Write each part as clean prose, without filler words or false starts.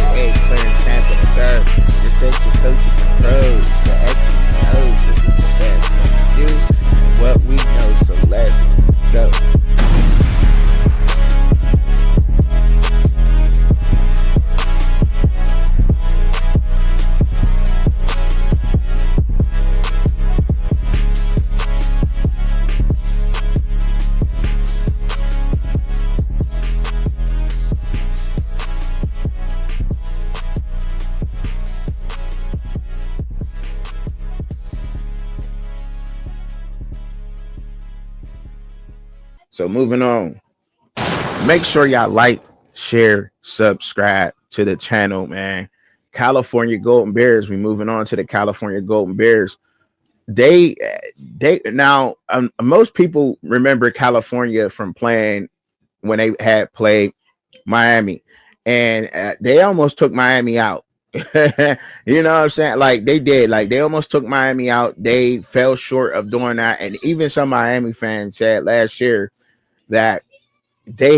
aka Clarence Hampton III. The sets your coaches and pros, the X's and O's. This is the best what we do, what we know. So let's go. So moving on. Make sure y'all like, share, subscribe to the channel, man. California Golden Bears. We moving on to the California Golden Bears. They now most people remember California from playing when they had played Miami, and they almost took Miami out. You know what I'm saying? Like they did. Like they almost took Miami out. They fell short of doing that, and even some Miami fans said last year that they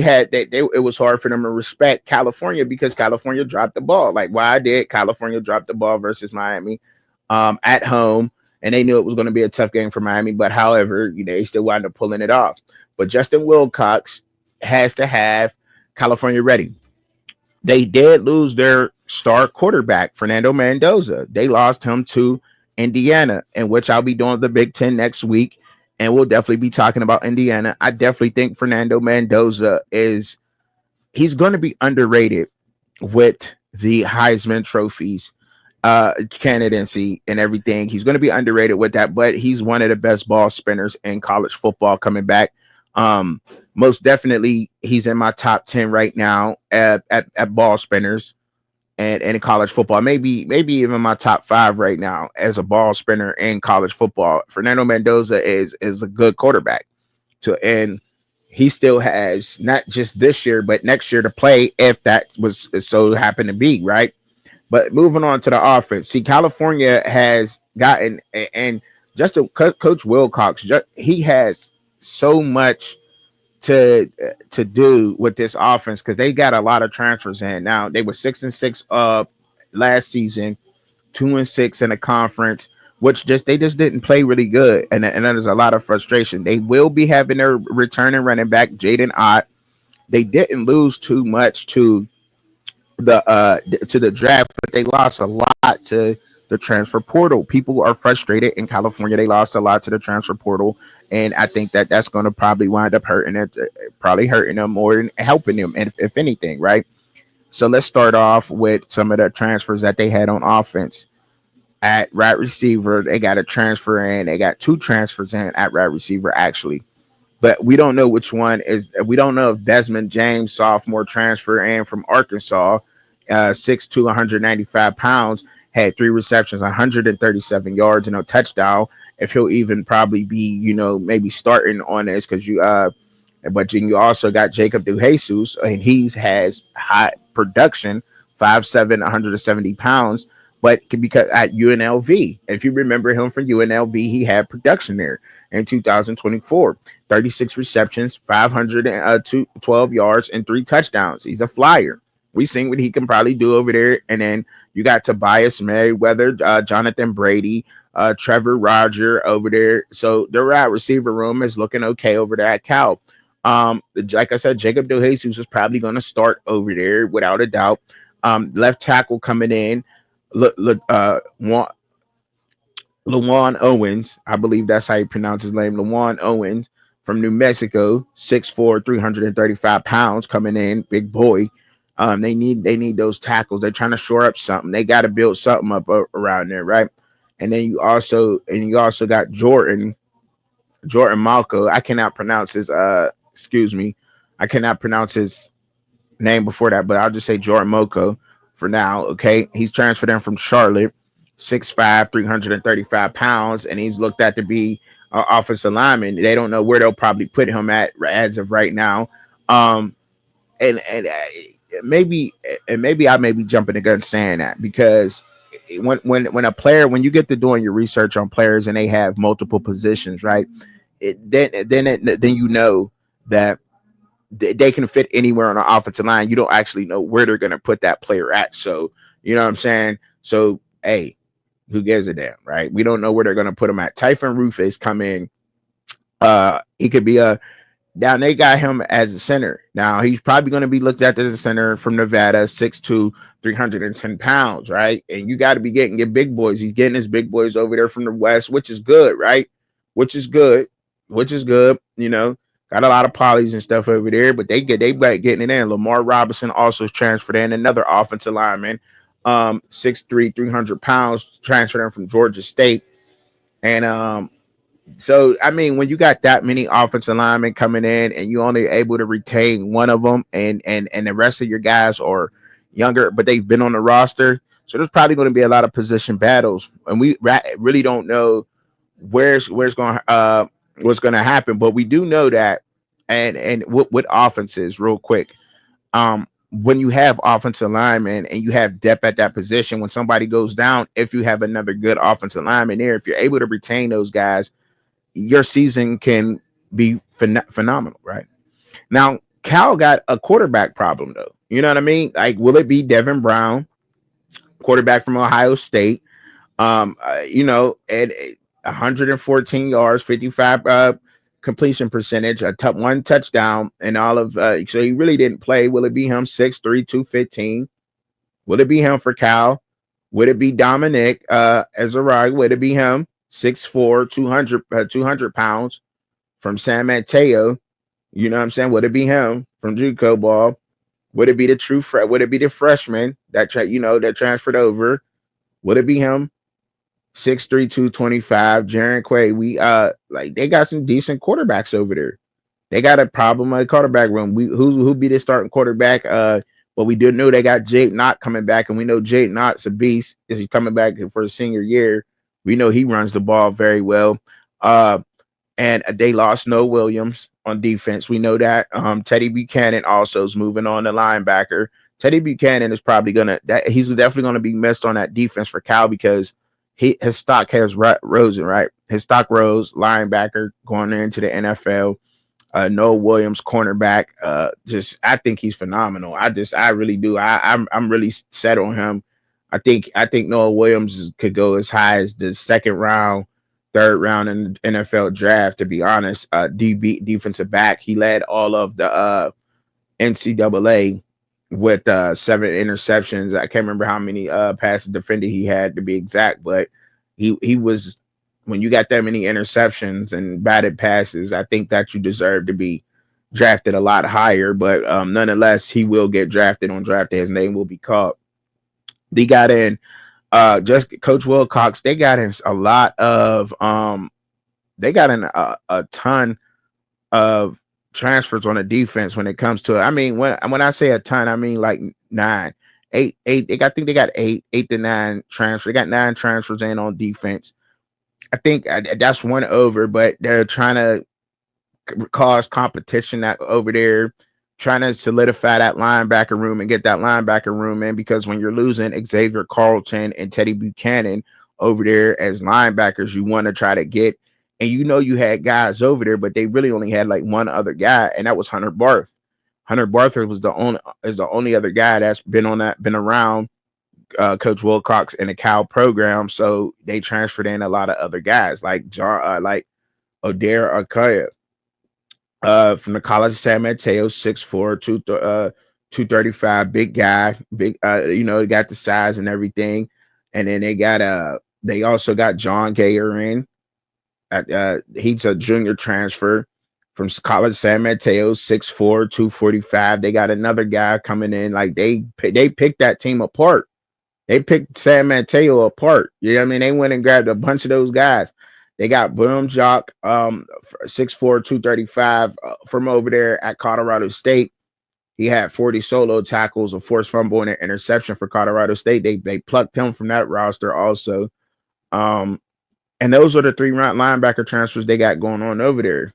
it was hard for them to respect California because California dropped the ball. Like why did California drop the ball versus Miami at home? And they knew it was going to be a tough game for Miami, but however, they still wound up pulling it off. But Justin Wilcox has to have California ready. They did lose their star quarterback, Fernando Mendoza. They lost him to Indiana, in which I'll be doing the Big Ten next week. And we'll definitely be talking about Indiana. I definitely think Fernando Mendoza he's going to be underrated with the Heisman trophies candidacy and everything. He's going to be underrated with that, but he's one of the best ball spinners in college football coming back. Most definitely he's in my top 10 right now at ball spinners and in college football. Maybe even my top 5 right now as a ball spinner in college football. Fernando Mendoza is a good quarterback and he still has not just this year but next year to play if that was so happened to be right. But moving on to the offense, see, California has gotten, and just Coach Wilcox, he has so much to do with this offense because they got a lot of transfers in. Now they were 6-6 last season, 2-6 in the conference, which they just didn't play really good, and there's a lot of frustration. They will be having their returning running back Jaden Ott. They didn't lose too much to the draft, but they lost a lot to the transfer portal. People are frustrated in California. They lost a lot to the transfer portal, and I think that's going to probably wind up hurting them more than helping them, if anything, right? So let's start off with some of the transfers that they had on offense. At wide receiver, they got a transfer in. They got 2 transfers in at wide receiver, actually. But we don't know which one is. We don't know if Desmond James, sophomore transfer in from Arkansas, 6'2", 195 pounds, had 3 receptions, 137 yards, and a touchdown. If he'll even probably be, maybe starting on this because but you also got Jacob DeJesus, and he has high production, 5'7", 170 pounds. But because at UNLV, if you remember him from UNLV, he had production there in 2024, 36 receptions, 512 yards, and 3 touchdowns. He's a flyer. We seen what he can probably do over there. And then you got Tobias Merriweather, Jonathan Brady, Trevor Roger over there. So the wide receiver room is looking okay over there at Cal. Like I said, Jacob DeJesus is probably going to start over there without a doubt. Left tackle coming in. Lawan Owens, I believe that's how you pronounce his name. Lawan Owens from New Mexico, 6'4", 335 pounds, coming in, big boy. They need those tackles. They're trying to shore up something. They got to build something up around there, right? And then you also got Jordan Malco. I cannot pronounce his I cannot pronounce his name before that, but I'll just say Jordan Malco for now. Okay, he's transferred in from Charlotte, 6'5", 335 pounds, and he's looked at to be offensive lineman. They don't know where they'll probably put him at as of right now. And maybe I may be jumping the gun saying that because when a player, when you get to doing your research on players and they have multiple positions, right? Then you know that they can fit anywhere on the offensive line. You don't actually know where they're going to put that player at. So, you know what I'm saying? So, hey, who gives a damn, right? We don't know where they're going to put him at. Typhon Rufus come in. He could be a Now they got him as a center. Now he's probably going to be looked at as a center from Nevada, 6'2", 310 pounds, right? And you got to be getting your big boys. He's getting his big boys over there from the West, which is good, right? Which is good, which is good. You know, got a lot of polys and stuff over there, but they getting it in. Lamar Robinson also is transferred in, another offensive lineman, 6'3", 300 pounds, transferred in from Georgia State, and so, I mean, when you got that many offensive linemen coming in and you only able to retain one of them, and the rest of your guys are younger, but they've been on the roster, so there's probably going to be a lot of position battles, and we really don't know where's going what's going to happen, but we do know that, and with offenses, real quick, when you have offensive linemen and you have depth at that position, when somebody goes down, if you have another good offensive lineman there, if you're able to retain those guys, your season can be phenomenal, right? Now, Cal got a quarterback problem, though. You know what I mean? Like, will it be Devin Brown, quarterback from Ohio State? At 114 yards, 55 completion percentage, one touchdown, and all of. So he really didn't play. Will it be him? 6'3", 215. Will it be him for Cal? Would it be Dominic Ezra? Would it be him? 6'4", 200 pounds from San Mateo. You know what I'm saying? Would it be him from JUCO ball? Would it be would it be the freshman that that transferred over? Would it be him? 6'3", 225, Jaron Quay. They got some decent quarterbacks over there. They got a problem at the quarterback room. Who be the starting quarterback? But we did know they got Jake Knott coming back, and we know Jake Knott's a beast. Is he coming back for his senior year? We know he runs the ball very well. And they lost Noah Williams on defense. We know that. Teddy Buchanan also is moving on the linebacker. Teddy Buchanan is probably he's definitely gonna be missed on that defense for Cal because his stock has risen, right? His stock rose, linebacker going into the NFL. Noah Williams, cornerback. I think he's phenomenal. I really do. I'm really set on him. I think Noah Williams could go as high as the second round, third round in the NFL draft. To be honest, defensive back. He led all of the NCAA with 7 interceptions. I can't remember how many passes defended he had to be exact, but he was. When you got that many interceptions and batted passes, I think that you deserve to be drafted a lot higher. But nonetheless, he will get drafted on draft day. His name will be called. They got in just Coach Wilcox. They got in a lot of they got in a ton of transfers on the defense when it comes to it. I mean, when I say a ton, I mean like 9, 8. I think they got 8 to 9 transfers. They got 9 transfers in on defense. I think that's one over, but they're trying to cause competition over there, trying to solidify that linebacker room and get that linebacker room in, because when you're losing Xavier Carlton and Teddy Buchanan over there as linebackers, you want to try to get, and you had guys over there, but they really only had like one other guy, and that was Hunter Barth. Hunter Barth is the only other guy that's been around Coach Wilcox in the Cal program, so they transferred in a lot of other guys like John, like Adair Akaya, from the College of San Mateo, 6'4", 235, big guy, big. Got the size and everything, and then they also got John Gayer in. He's a junior transfer from College of San Mateo, 6'4", 245. They got another guy coming in. Like they picked that team apart. They picked San Mateo apart. You know what I mean? They went and grabbed a bunch of those guys. They got Boom Jock, 6'4", 235, from over there at Colorado State. He had 40 solo tackles, a forced fumble, and an interception for Colorado State. They plucked him from that roster also. And those are the 3 round linebacker transfers they got going on over there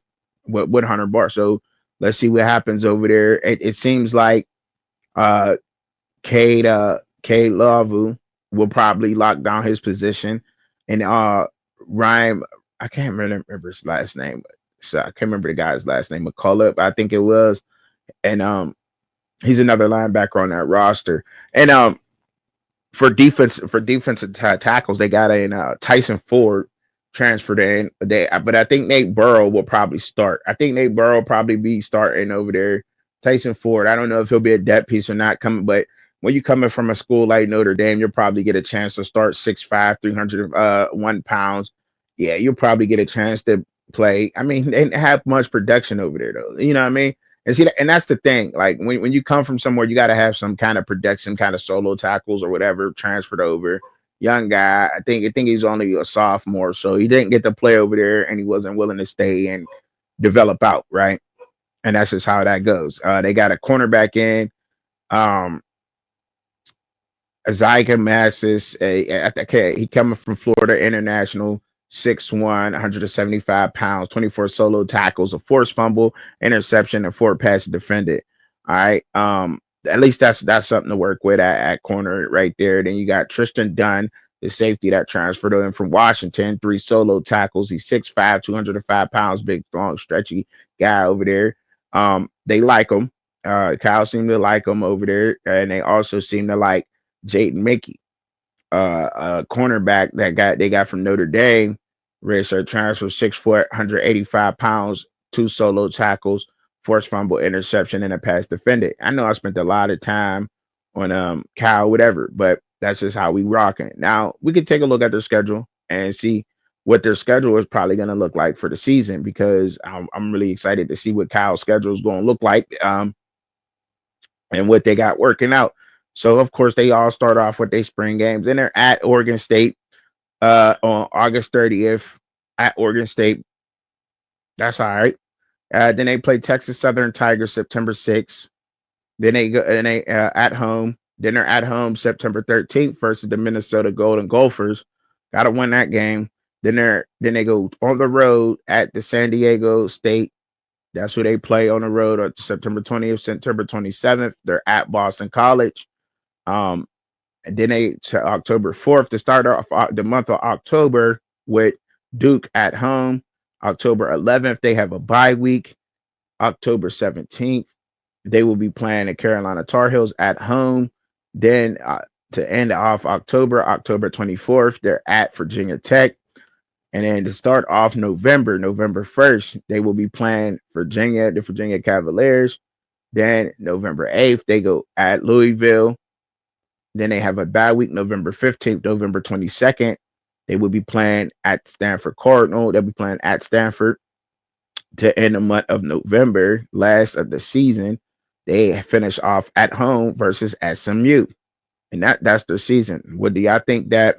with Hunter Barth. So let's see what happens over there. It seems like Cade Lavu will probably lock down his position, and Ryan, I can't remember his last name, so I can't remember the guy's last name, McCullough, I think it was. and he's another linebacker on that roster. And for defensive tackles, they got a Tyson Ford transferred in. But I think Nate Burrow will probably start. I think Nate Burrow will probably be starting over there. Tyson Ford, I don't know if he'll be a depth piece or not coming, but when you coming from a school like Notre Dame, you'll probably get a chance to start 6'5", 301 pounds. Yeah, you'll probably get a chance to play. I mean, they didn't have much production over there though. You know what I mean? And see, and that's the thing. Like when you come from somewhere, you got to have some kind of production, kind of solo tackles or whatever transferred over. Young guy, I think he's only a sophomore, so he didn't get to play over there, and he wasn't willing to stay and develop out, right? And that's just how that goes. They got a cornerback in, um, Zyga Massis. Okay, he coming from Florida International, 6'1", 175 pounds, 24 solo tackles, a forced fumble, interception, and 4 passes defended. All right. At least that's something to work with at corner right there. Then you got Tristan Dunn, the safety that transferred in from Washington, 3 solo tackles. He's 6'5", 205 pounds, big, long, stretchy guy over there. They like him. Kyle seemed to like him over there, and they also seem to like Jaden Mickey, a cornerback they got from Notre Dame. Redshirt transfer, 6 foot, 185 pounds, 2 solo tackles, forced fumble, interception, and a pass defended. I know I spent a lot of time on Cal, whatever, but that's just how we rocking. Now we could take a look at their schedule and see what their schedule is probably going to look like for the season, because I'm really excited to see what Cal's schedule is going to look like. And what they got working out. So of course they all start off with their spring games, and they're at Oregon State on August 30th at Oregon State. That's all right. Then they play Texas Southern Tigers September 6th. Then they go and they at home. Then they're at home September 13th versus the Minnesota Golden Gophers. Got to win that game. Then they go on the road at the San Diego State. That's who they play on the road on September 20th, September 27th. They're at Boston College. And then they to October 4th to start off the month of October with Duke at home. October 11th, they have a bye week. October 17th, they will be playing the Carolina Tar Heels at home. Then to end off October 24th, they're at Virginia Tech. And then to start off November 1st, they will be playing the Virginia Cavaliers. Then November 8th, they go at Louisville. Then they have a bye week, November 15th, November 22nd. They will be playing at Stanford Cardinal. They'll be playing at Stanford to end the month of November, last of the season. They finish off at home versus SMU. And that's their season. What do y'all think that?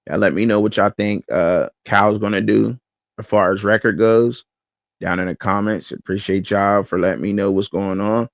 Let me know what y'all think Cal's going to do as far as record goes down in the comments. Appreciate y'all for letting me know what's going on.